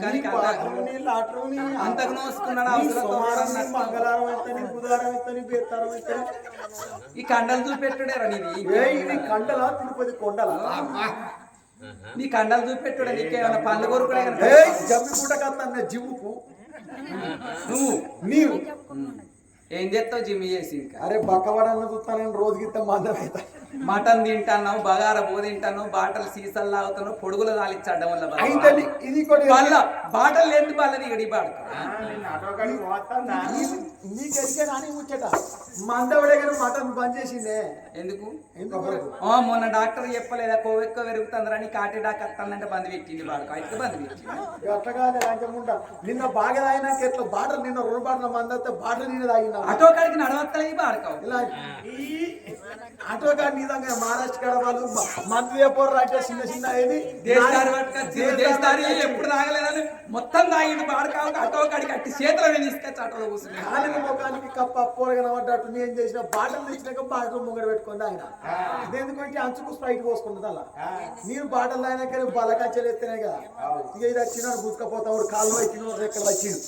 మొత్తానికి అంతకు నోసుకున్నాడు అవసరం మంగళవారం అయితే బుధవారం అయితే బేతారం అయితే ఈ కండలు చూపెట్టుడే నీది ఇది కండలా తిరుపతి కొండలా నీ కండలు చూపెట్టుడే నీకేమన్నా పండ్ల కొరుకుడే జమ్మి పూట కన్నా జిమ్ముకు నీవు ఏం చేస్తావు జిమ్ చేసి ఇంకా అరే బక్కవాడన్న చూస్తాను రోజుకి మందం అవుతా మటన్ తింటాను బగార బో తింటాను బాటలు సీసాలు తాగుతాను పొడుగులు తాలిచ్చడం వల్ల ఇది బాటలు లేదు బాలని ఇగడి బాడు నీకెరికే రాని ముచ్చట మందవడే కానీ మటన్ బంద్ చేసిందే ఎందుకు మొన్న డాక్టర్ చెప్పలేదా కొవ్వు ఎక్కువ పెరుగుతుందని కాటి డాక్టర్ వస్తానంటే బంద్ పెట్టింది బాడుకు అయితే బంద్ పెట్టింది అట్టగానే రాజముండ నిన్న బాగా తాగినాక ఎట్లా బాటలు నిన్న 2 బాటల మంది వస్తే బాటలు నిన్న తాగినా ఆటో కాడికి నడవత్తలేదు బాడుకావు ఇలా ఆటో కాడి నిజంగా మహారాష్ట్ర కాడ వాళ్ళు మంది వేపోరు అంటే చిన్న చిన్న ఏది ఎప్పుడు తాగలేదని మొత్తం తాగింది బాడుకావు ఆటో కాడికి అట్టి చేతులు తీసుకొచ్చి ఆటోలో కూర్చున్నాయి కాలిన ముఖానికి కప్ప అప్పోరగా పడ్డట్టు నేను చేసిన బాటలు తెచ్చినాక బాటలు ముంగడ పెట్టుకుంది ఆయన ఎందుకంటే అంచుకు స్ప్రైట్ పోసుకున్నది అలా నేను బాటలు తాగినాక బలకచ్చలు ఎత్తేనే కదా ఇక ఇది వచ్చినాడు గుసుకపోతాడు కాళ్ళు వచ్చిన రెక్కలు వచ్చిండు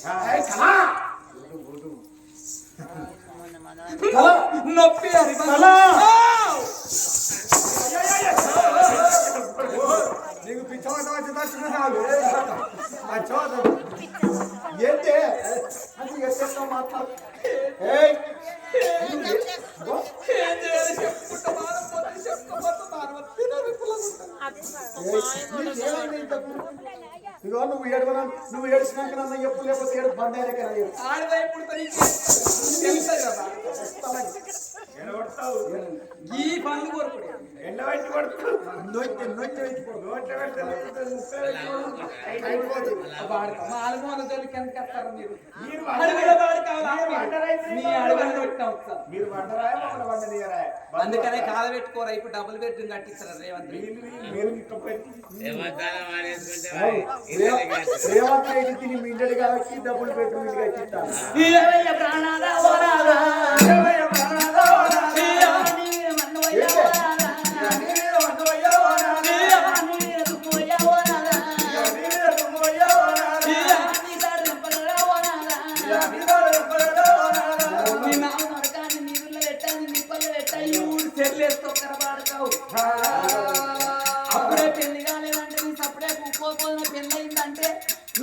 నొప్పి నీకు పిచ్చోట ఏంటి అది ఎట్లా మాట్లాడు ఇగో నువ్వు ఏడుకున్నా నువ్వు ఏడుచినాక నన్ను ఎప్పుడు లేకపోతే ఏడు బంద్ ఈ పనులు కోరుకుడు ఎండబెట్టి కొడుతాడు అందుకనే కాల పెట్టుకోరా ఇప్పుడు డబుల్ బెడ్రూమ్ కట్టిస్తారు రేవంత్ రేవంత్ రెడ్డి తిని మిండడు కాబట్టి డబుల్ బెడ్రూమ్ కట్టిస్తాను అప్పుడే పెళ్లి కాలేదంటే నీ సప్పుడే కుక్కోపోయిన పెళ్లి అయిందంటే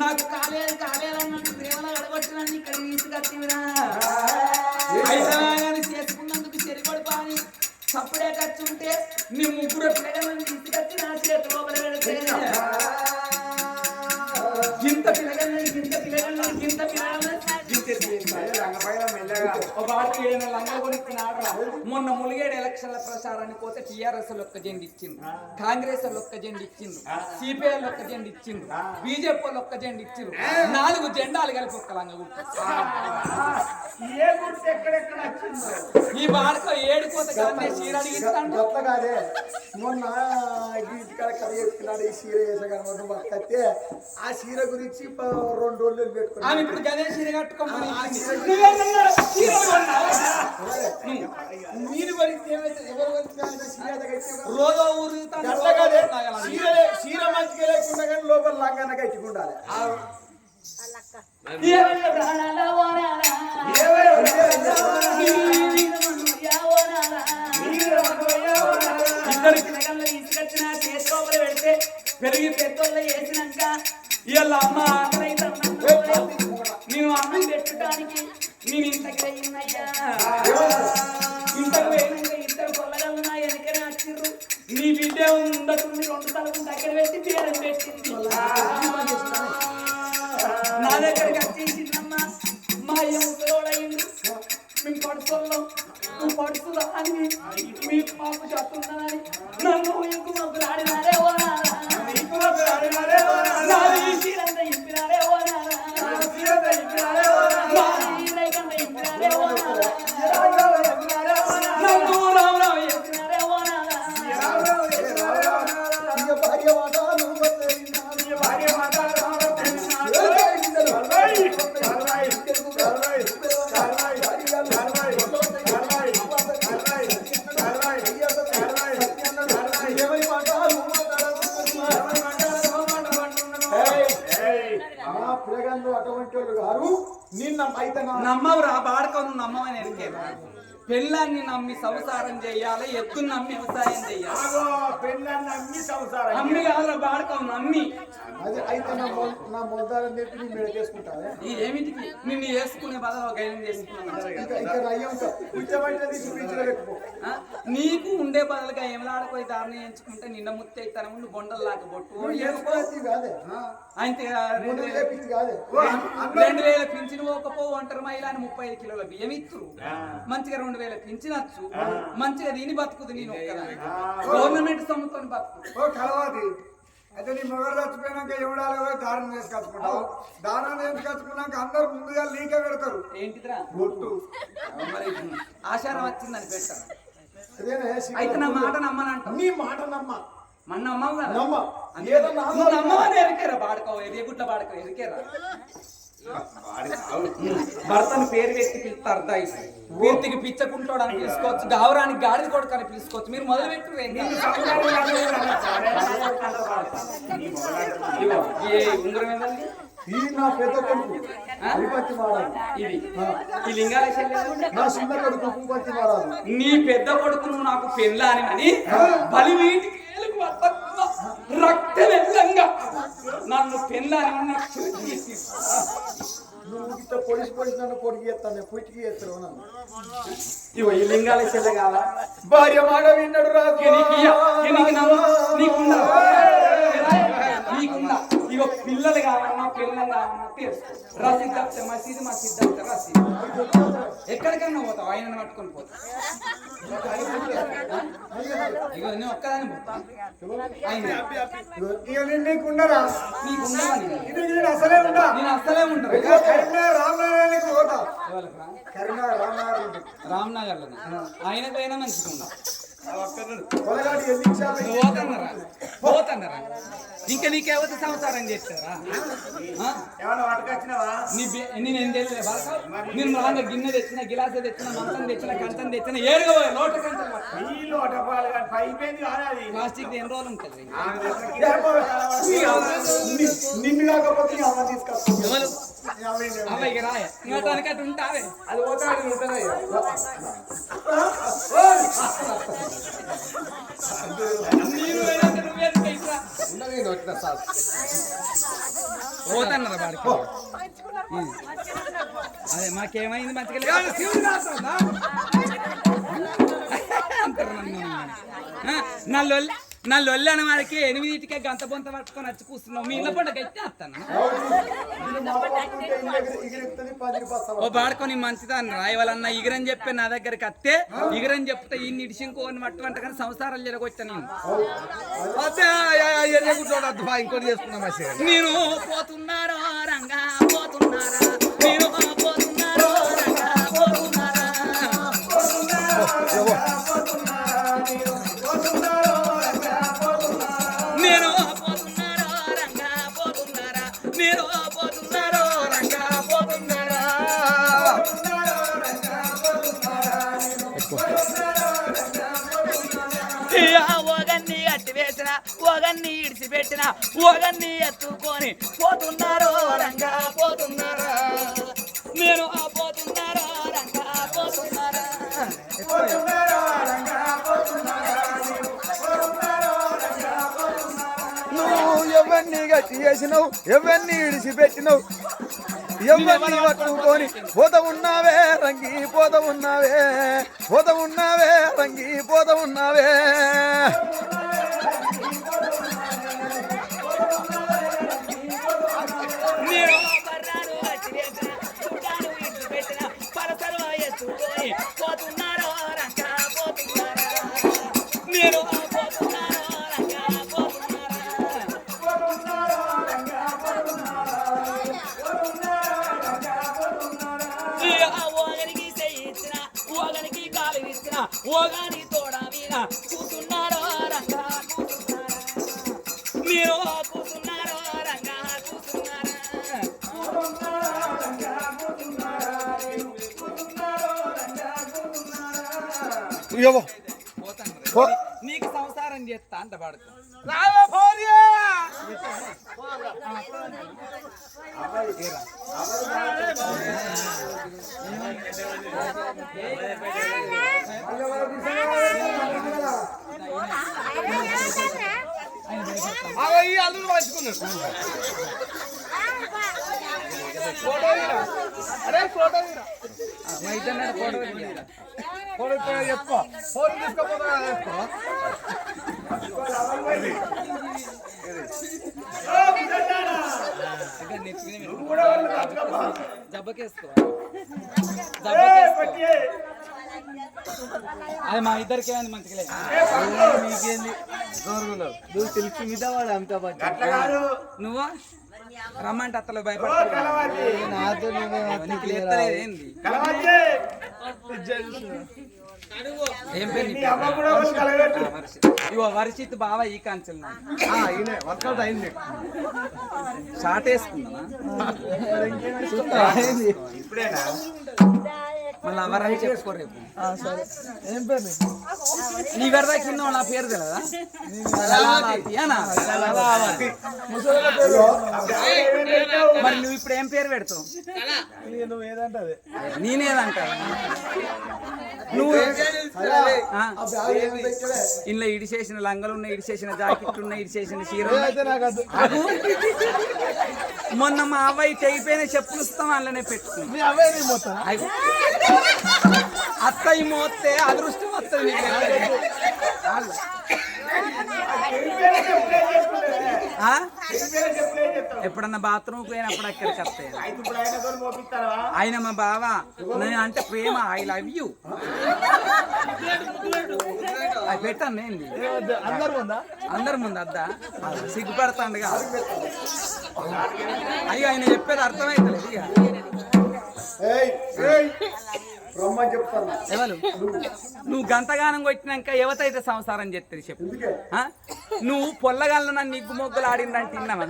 నాకు కాలేదు అన్నట్టు ప్రేమలో అడగొట్టినని ఇక్కడ తీసుకొచ్చిరా అయితే చేసుకున్నందుకు చెరిగొడి పాని సప్పుడే ఖర్చు ఉంటే నీ ముగ్గురు పిల్లగాలని తీసుకొచ్చి నా చేతిలో పెడితే గింత పిల్లగాలని మొన్న ములిగేడు ఎలక్షన్ల ప్రచారాన్ని పోతే టీఆర్ఎస్ ఒక్క జెండా ఇచ్చింది, కాంగ్రెస్ ఒక్క జెండా ఇచ్చింది, సిపిఐ ఒక్క జెండా ఇచ్చింది, బీజేపీ ఒక్క జెండా ఇచ్చింది. 4 జెండాలు కలిపి ఒక్క లంగ ఈ బాడకో ఏడుకోత చీర అడిగిస్తాను కాదే మొన్న ఇంటికాడ కథ చెప్తున్నాడు ఈ చీర వేసగలమని వస్తే ఆ చీర గురించి 2 రోజులు పెట్టుకున్నాను. ఇప్పుడు గదే చీర కట్టుకోమని మీరు గురించి ఎవరు రోజు ఊరు చీర మంచిగా లేకుండా కానీ లోపల లంగాన కట్టుకుండాలి. తీసుకొచ్చిన చేసుకోపలు పెడితే పెరిగి పెద్దోళ్ళు వేసినాక ఇవాళ అమ్మ నేను అన్నం పెట్టడానికి నేను ఇంతకి అయ్యిందయ్యా. ఇంతకు పోయినాక 2 కొల్లగలు నా వెనకనే వచ్చిర్రు. నీ బిడ్డ ఉండకుండా 2 తలకు దగ్గర పెట్టి పేరం పెట్టింది. నా దగ్గరికి వచ్చేసిందమ్మా మా అయ్య ముసలోడయింది, మేము పడుకోళ్ళం, నువ్వు పడుతుందా అని మీ మాకు చెప్తున్నానని నన్ను ఇంకు మాకు ఆడినారే ఓ చీరంతా ఇంపినారే ఓ మా పిల్లగాళ్ళు అటువంటి వాళ్ళు గారు నిన్న అయితే నమ్మవురా బాడకవు నువ్వు నమ్మవని ఎరికేవా పెళ్ళాన్ని నమ్మి సంసారం చెయ్యాలి ఎద్దు నమ్మి వ్యవసాయం చెయ్యాలి పెళ్ళాన్ని అమ్మి సంసారం అమ్మి కాదురా బాడకవు నమ్మి అది అయితే నా మొదలని చెప్పి నేను మెడకేసుకుంటానే ఈ ఏమిటికి నిన్ను వేసుకునే బదులు గైనం చేసుకున్నాను ఇంకా రయ్యం కూర్చోబెట్టేది చూపించలే పెట్టుకో నీకు ఉండే బదులుగా ఏమలాడపోయి దారిని ఎంచుకుంటే నిన్న ముత్తే తన ముందు బొండలు లాకపోట్టు చేసుకోవచ్చు కాదే అయితే ముందు లేపించి కాదే 2000 పింఛను పోకపో ఒంటరి మహిళ అని 35 కిలోల బియ్యం ఇత్తు మంచిగా 2000 పింఛనచ్చు మంచిగా దీని బతుకుదు నేను ఒక్కదాన్ని గవర్నమెంట్ సొమ్ముతో బతుకు ఓ కలవాది అయితే నీ మొగలు చచ్చిపోయినాక ఎవడాలో దారుణం వేసి కట్టుకుంటావు దారుణం వేసి కట్టుకున్నాక అందరు ముందుగా లీక పెడతారు ఏంటిదిరా బొట్టు మరి ఆచారం వచ్చిందని పెట్టారు అదేనే అయితే నా మాట నమ్మనంట నీ మాట నమ్మ మన నమ్మవు కదా నమ్మ ఏదో నమ్మవని ఎరికేరా బాడకవు ఎరుగుట్ల బాడకవు ఎరికేరా భర్తను పేరు పెట్టి పిలుస్తారు దయసి కీర్తికి పిచ్చకుంటోడు అని పిలుచుకోవచ్చు గౌరానికి గాడిద కొడుకు అని పిలుచుకోవచ్చు మీరు మొదలు పెట్టు ఉంగరం ఏదండి ఈ నా పెద్ద కొడుకు కుంపత్తి మారాలి ఇది ఈ లింగాల నా చిన్న కొడుకు కుంపత్తి మారాలి నీ పెద్ద కొడుకు నువ్వు నాకు పెళ్ళాని అని బలి వీటికి రక్త వెళ్ళంగా నన్ను పెళ్ళాని నాకు నువ్వు ఇట్లా పొడిచి నన్ను పొడికి చేస్తాను పొడికి చేస్తాను నన్ను ఇగో ఈ లింగాల చెల్లె కావాలా భార్య మాట విన్నాడు రాదు నీకుందా ఇగో పిల్లలు కావాలన్నా పిల్లలు కావాలన్నా తెలుసుకో రసీద్ వస్తే మసీదు మసీద్ వస్తే రసీదు ఎక్కడికైనా పోతావు ఆయన పట్టుకొని పోతావు ఇగో నేను ఒక్కదాన్ని పోతా నీకుండరా నీకుండవని నేను అసలే ఉండా నేను అస్సలే ఉంటాను రామనారాయణకి పోతా రామ్నగర్ లో ఆయన పోయినా మంచిగా ఉన్నా పోతన్నారా ఇంకా నీకేవత సంసారం చేస్తారా నేను తెలియలే నేను రాగా గిన్నె తెచ్చిన గిలాస తెచ్చిన మంచం తెచ్చిన కంచం తెచ్చిన ఏడుగా లోట ప్లాస్టిక్ ఎన్ని రోజులు ఉంటుంది నిన్ను కాకపోతే అమ్మ తీసుకొస్తా అబ్బాయికి రాయ ఇంకోటానికి అటు ఉంటావే అది పోతాడు ఉంటుంది పోతన్నారా వాడికి అదే మాకేమైంది మంచిగా నా లొల్లి అన్న వాడికి 8కే గంట బొంత పట్టుకొని వచ్చి కూర్చున్నావు మీ ఇళ్ళ పండుగ అయితే వస్తాను ఓ బాడుకొని మంచిదాన్ని రాయవాలన్నా ఇగరని చెప్పి నా దగ్గరికి వస్తే ఇగరని చెప్తే ఈ నిడిసింకోని మట్టు అంట కానీ సంసారాలు జరగొచ్చా ఇంకోటి చేసుకున్నా నేను పోతున్నారో రంగా పోతున్నారా నేను పోతున్నారో రంగా పోతున్నారా నేను పోతున్నారో రంగా పోతున్నారా నేను పోతున్నారో రంగా పోతున్నారా ఓగన్ని అట్టి వేసిన ఓగన్ని ఇడిచిపెట్టిన ఓగన్ని ఎత్తుకొని పోతున్నారో రంగా పోతున్నారా నేను పోతున్నారో రంగా పోతున్నారా నువ్వు ఎవరిని గట్టి చేసినావు ఎవరిని ఇడిచిపెట్టినావు ఎవరిని పట్టుకొని పోత ఉన్నావే రంగి పోత ఉన్నావే పోత ఉన్నావే రంగి పోత ఉన్నావే పోతున్నారో రంగా పోతున్నారా నేను పోతున్నారో రంగా ఓగనికి చేయించిన ఓగనికి కాలు ఇచ్చిన ఓగాని తోడ మీద కూతున్నారో రంగా కూతున్నారా మీరు కూతున్నారో రంగా కూతున్నారా నీకు సంసారం ఎత్తా అంట పడుకో అల్లు పంచుకున్నాడు ఫోటో అరే ఫోటో ఫోటో చెప్పుకో ఫోటో తీసుకోపోతా జబ్బకేసుకో అది మా ఇద్దరికి మంచిగా నీకేంది నువ్వు తెలిసి మీద వాడు అంత నువ్వు రమ్మంటే అత్తలో భయపడతావు నాతో నీకు లేస్తలేదు ఏంది ఏం పేరు ఇవో వర్షిత్ బావ ఈ కాంచెల్ వర్కౌట్ అయింది షార్ట్ వేసుకున్నా మళ్ళీ అవరని చెప్పుకో రేపు ఏం పేరు నీ వరదా కింద నా పేరు తెలదా మరి నువ్వు ఇప్పుడు ఏం పేరు పెడతావు నువ్వు ఏదంటే అదే నేనేదంటా నువ్వు ఇంట్లో ఇడిచేసిన లంగలు ఉన్నాయి, ఇడిచేసిన జాకెట్లు ఉన్నాయి, ఇడిచేసిన చీరలు నాకు మొన్న మా అవ్వయి తెగిపోయిన చెప్పులు ఇస్తాం అందులోనే పెట్టుకున్నాం. మీ అబ్బాయి మొత్తం అత్తయ్య మోస్తే అదృష్టం వస్తుంది. ఎప్పుడన్నా బాత్రూమ్ పోయినప్పుడు అక్కడికి వస్తాయి. ఆయన మా బావ నేను అంటే ప్రేమ, ఐ లవ్ యూ అది పెట్టాను ఏంది అందరి ముందు అద్దా సిగ్గుపడతాండుగా. అయ్యో ఆయన చెప్పేది అర్థమైతలేదు. ఇక ఎవరు నువ్వు గంతగానం కొట్టినాక ఎవతైతే సంసారం చెప్తుంది చెప్పు. నువ్వు పొల్లగాళ్ళు నన్ను నిగ్గు మొగ్గులు ఆడిందంటే తిన్నావా?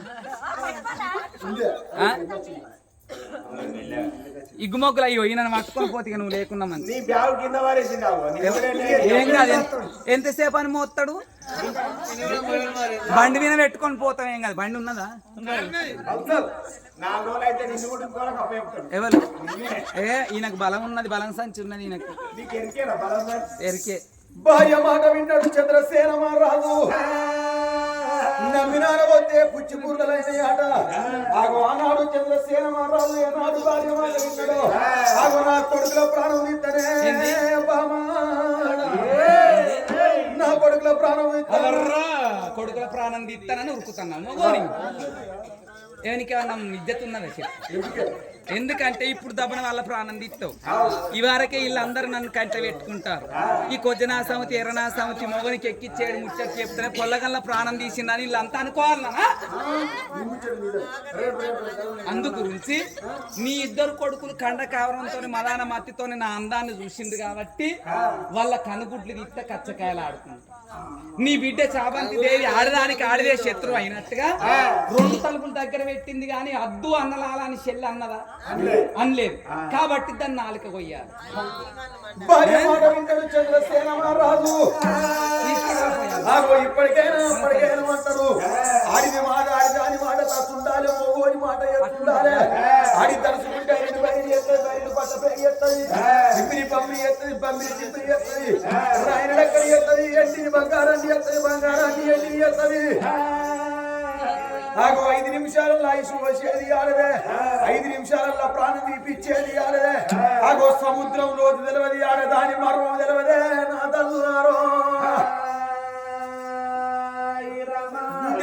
ఇగ్గు మొగ్గులు అయ్యో ఈయన పట్టుకొని పోతే నువ్వు లేకున్నా మంచి ఏం కాదు. ఎంతసేపు అని మోస్తాడు? బండి మీద పెట్టుకొని పోతాం. ఏం కాదు, బండి ఉన్నదా? ఎవరు ఈయనకు బలం ఉన్నది, బలం సంచి ఉన్నది ఈయనకు. ఎరికే భార్య మాట విన్నాడు చంద్రసేన మహారాజు. నమ్మినాన పోతే పుచ్చి బుర్రలైన ఆట. ఆగో ఆనాడు చంద్రసేన మహారాజు ఏనాడు భార్య మాట విన్నాడు. ఆగో నా కొడుకుల ప్రాణం ఇద్దరే నా కొడుకుల ప్రాణం ఇద్దరు. కొడుకుల ప్రాణం తీస్తానని ఉరుకుతున్నాను. మగోని ఎవరికేమన్నా ఇజ్జత్ ఉన్నదా చెప్పు? ఎందుకంటే ఇప్పుడు దబ్బన వాళ్ళ ప్రాణం తీస్తావు. ఇవరకే వీళ్ళందరూ నన్ను కంట పెట్టుకుంటారు. ఈ కొజ్జనా సమితి, ఎర్రనా సమితి మొగనికి ఎక్కిచ్చేడు ముచ్చట చెప్తే పొల్లగల్ల ప్రాణం తీసిందని వీళ్ళంతా అనుకోవాలన్నా. అందు గురించి నీ ఇద్దరు కొడుకులు కండ కావడంతో మదాన మత్తితో నా అందాన్ని చూసింది కాబట్టి వాళ్ళ కనుగుడ్లు తీస్తే కచ్చకాయలు ఆడుకుంటారు. నీ బిడ్డ చాబంతి దేవి ఆడదానికి ఆడదే శత్రువు అయినట్టుగా 2 తలుపుల దగ్గర పెట్టింది కానీ అద్దు అన్నలాల అని చెల్లి అన్నదా? అనలేదు. కాబట్టి దాన్ని నాలుక కొయ్యాలి. చంద్రసేన మహారాజు ఇప్పటికైనా అంటారు. ఆడిది మాట ఆడిదాని మాట తట్టుండాలి, మగోని మాట ఎత్తుండాలి. ఆడి తలుసుకుంటే ఐదు బయలు ఎత్తది, బయలు పట్ట పెరిగి ఎత్తది, చిప్పిరి పంపిరి ఎత్తది, పంపిరి చిప్పిరి ఎత్తది, రాయన ఎక్కడి ఎత్తది, ఎండిని బంగారాన్ని ఎత్తది, బంగారాన్ని ఎండిని ఎత్తది. నాకు 5 నిమిషాలలో ఆయుష్ వచ్చేది ఆడదే, 5 నిమిషాలలో ప్రాణం తీపిచ్చేది ఆడదే. ఆగో సముద్రం రోజు తెలవది ఆడ, దాని మర్మం తెలవదే నా తల్లులారో.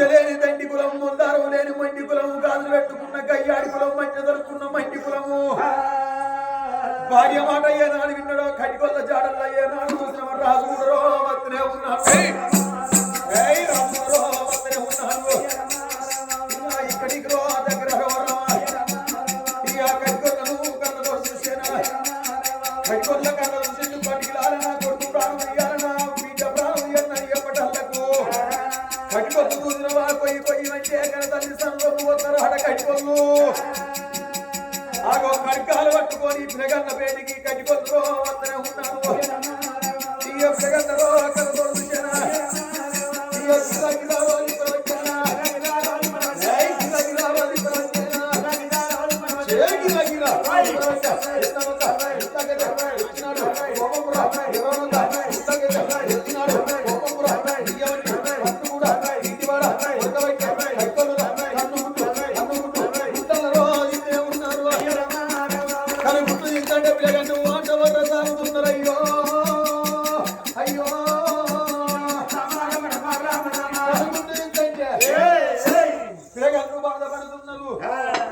లేని దండి కులం, ముందారం లేని మండి కులము, గాజులు పెట్టుకున్న గయ్యాడి కులం, మట్టి దొరుకున్న మండి కులము. భార్య మాట ఏనాడు విన్నాడో, కటికొల్ల జాడల్లో ఏనాడు చూసిన రాజు వస్తూనే ఉన్నాడు. ఇక్కడికి రో దగ్గర ఇక కటికొల్లను కళ్ళలో చూసేనా, కటికొల్ల కళ్ళ చూసి పట్టిలాలనా, కొడుకు ప్రాణం ఇయ్యాలనా, బిడ్డ ప్రాణం ఇయ్యాలని ఎప్పటల్లకు కటికొల్లు చూసినవా కొయ్యి అంటే కన తల్లి సంలోపు వస్తారు ఆడ కటికొల్లు. ఆగో కడికాలు పట్టుకొని ప్రగన్న పేటికి కటికొల్లు వస్తూనే ఉన్నాను. ప్రగన్నరో అక్కడ చూసేనా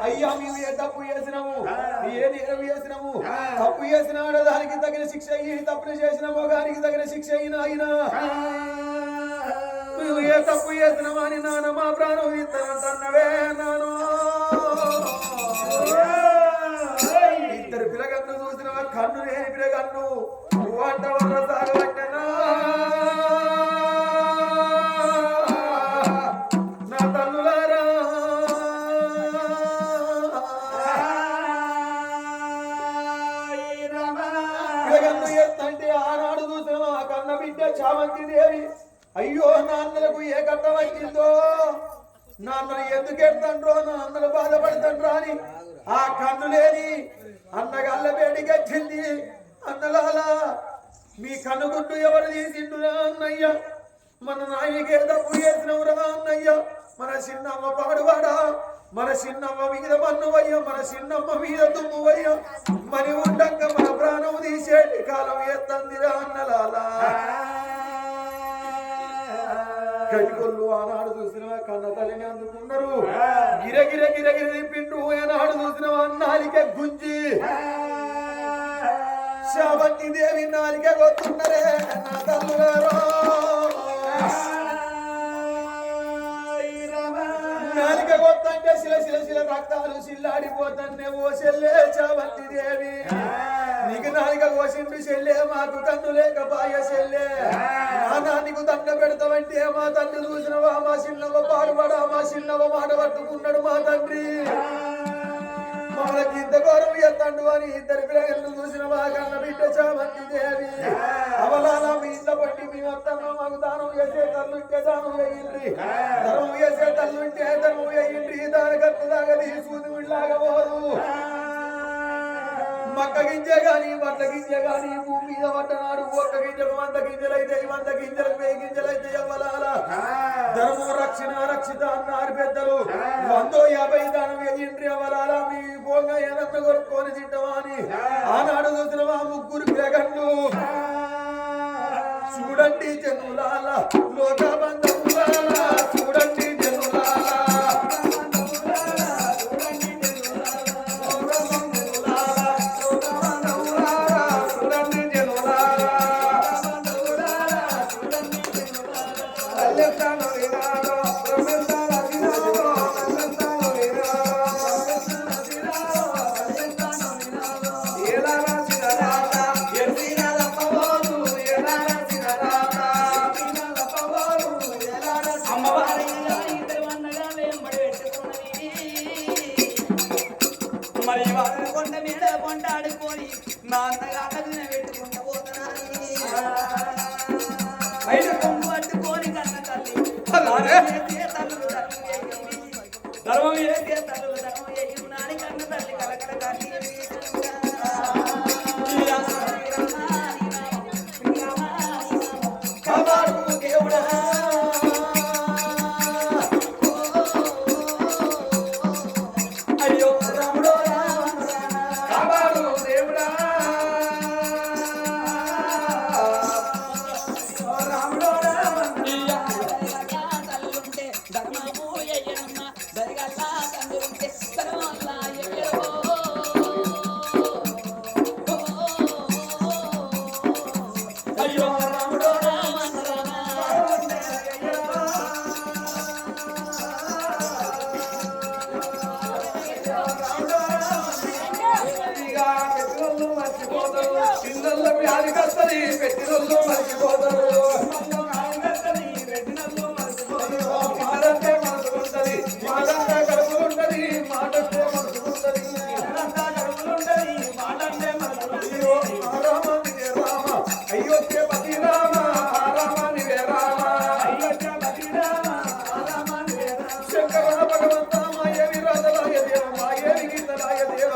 అయ్యా మేము ఏ తప్పు చేసినాము ఏ నేరం చేసినాము తప్పు చేసిన దానికి తగిన శిక్ష అయ్యి తప్పులు చేసిన మొగానికి తగిన శిక్ష అయిన ఆయన నువ్వు ఏ తప్పు చేసినావు అని నాన్న మా ప్రాణం ఇస్తానంటున్నవే నాను ఇద్దరు పిల్లగన్ను చూసినవా కన్ను లేని పిల్లగన్ను వంట వల్ల సాగబట్టనా నా తల్లులారా పిల్లగన్ను ఎత్తంటే ఆనాడు చూసినవా కన్న బిడ్డ చామంతి దేవి అయ్యో నాన్నలకు ఏ కట్ట వచ్చిందో నాన్నలు ఎందుకు ఎడతండ్రో నాన్నలు బాధపడతండ్రో అని ఆ కన్ను లేని అన్నగల్ల వేడికొచ్చింది అన్నలాలా మీ కనుగుడ్డు ఎవరు తీసిండురా అన్నయ్య మన నాయకే తప్పు చేసినవురా అన్నయ్య మన చిన్నమ్మ పాడువాడా మన చిన్నమ్మ మీద మన్నువయ్య మన చిన్నమ్మ మీద దుమ్మువయ్య మరి ఉండంక మన ప్రాణం తీసేటి కాలం ఎత్తందిరా అన్నలాలా కటికొల్లు ఆనాడు చూసినవా కన్న తల్లిని అందుకున్నారు గిరగిర గిరగిర తిప్పిండు ఏనాడు చూసినవా నాలిక గుంజి శావంతి దేవి నాలిక కొత్తున్నారే నా తల్లులారో నాలిక కొత్తంటే శిల శిల శిల రక్తాలు సిల్లాడిపోతానే ఓ చెల్లే శావంతి దేవి నీకు నాలిక కోసిండు చెల్లే మాకు కన్ను లేకపాయ చెల్లే నానా నీకు దండ పెడతావంటే మా తండ్రి చూసినవా మా చిన్నవ పాడుపడా మా చిన్నవ మాట పట్టుకున్నాడు మా తండ్రి మనకి ఇంత గౌరవం ఎత్తండు అని ఇద్దరు పిల్లలు చూసినవా కన్న బిడ్డ చామంతి దేవి అవలాలా మీ ఇంత పట్టి మీ వస్తాను మాకు దానం చేసే తల్లుంటే దానం వేయండి ధర్మం చేసే తల్లుంటే ధర్మం వేయండి దాని కట్టు దాకా తీసుకుని వీళ్ళలాగా పోదు మక్క గింజ గాని వడ్ల గింజ గాని భూమి మీద పట్టనాడు ఒక్క గింజకు 100 గింజలైతే 100 గింజలకు 1000 గింజలైతే ఇవ్వాల ధర్మం రక్షణ రక్షిత అన్నారు పెద్దలు 150 దానం వేయండి అవ్వాలా మీ పోంగ ఏదన్నా కొనుక్కొని తింటావా అని ఆనాడు చూసినవా ముగ్గురు పిల్లగండ్లు చూడండి జనులాల లోక బంధువులాల చూడండి జనులాల మరి వారిని కొండ మీద కొండ ఆడుకొని మా అన్నగాళ్ళని పెట్టుకుంటూ పోతున్నాను బయట కొంగు పట్టుకొని కన్న తల్లి తల్లులు ధర్మం చేసే తల్లులు ధర్మం చేసి నాని కన్న తల్లి కలకల కన్నీ కాపాడు దేవుడా అయ్యో రాముడో కాపాడు దేవుడా రాముడో తల్లుంటే ధర్మము ఎయ్యనమ్మ దరిగల్లా తండ్రుంటే ధర్మల్లా ఎయ్యరో అయ్యో రాముడో పిల్లల్లో వ్యాధి కస్తని పెట్టినల్లో మర్చిపోతారు మాటంటే మనసుకుంటది మాటంటే కడుపులుంటది మాటంటే మనసుకుంటది మాటంటే మనసుకుంటది రామ అయ్యొచ్చే పతి రామ రామ నివే రామ అయ్యొచ్చే పతి రామ రామ నివే రామ శంకర భగవంత మాయ విరాజలాయ దేవ మాయ గీతలాయ దేవ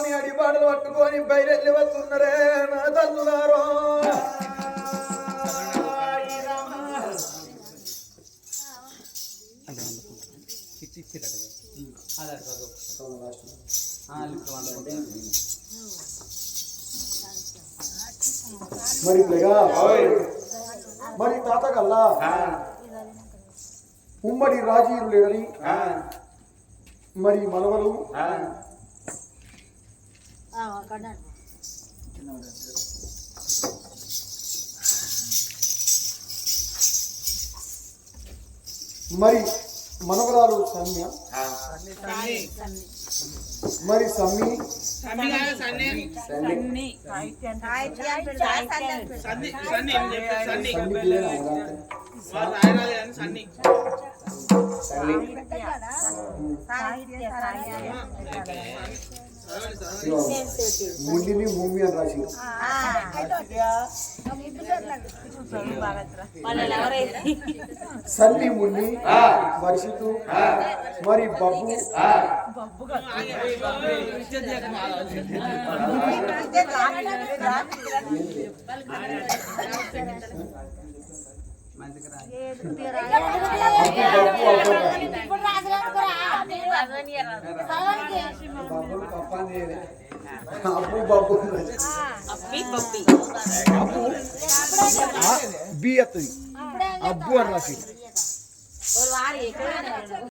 పట్టుకొని అడి బాటలు పట్టుకొని బయలుదేరి వెళ్తున్నారే నా తల్లులారో. మరి ఇట్లాగా మరి తాత కల్లా ఉమ్మడి రాజీలు లేడని మరి మనవలు మరి మనవరాలు సమ్య మరి సమ్మి ముండిని భూమి అని రాసి సన్ని మున్ని వర్షితు మరి బబ్బు అబ్బు బబ్బు బి అత్తది అబ్బు అని రాసి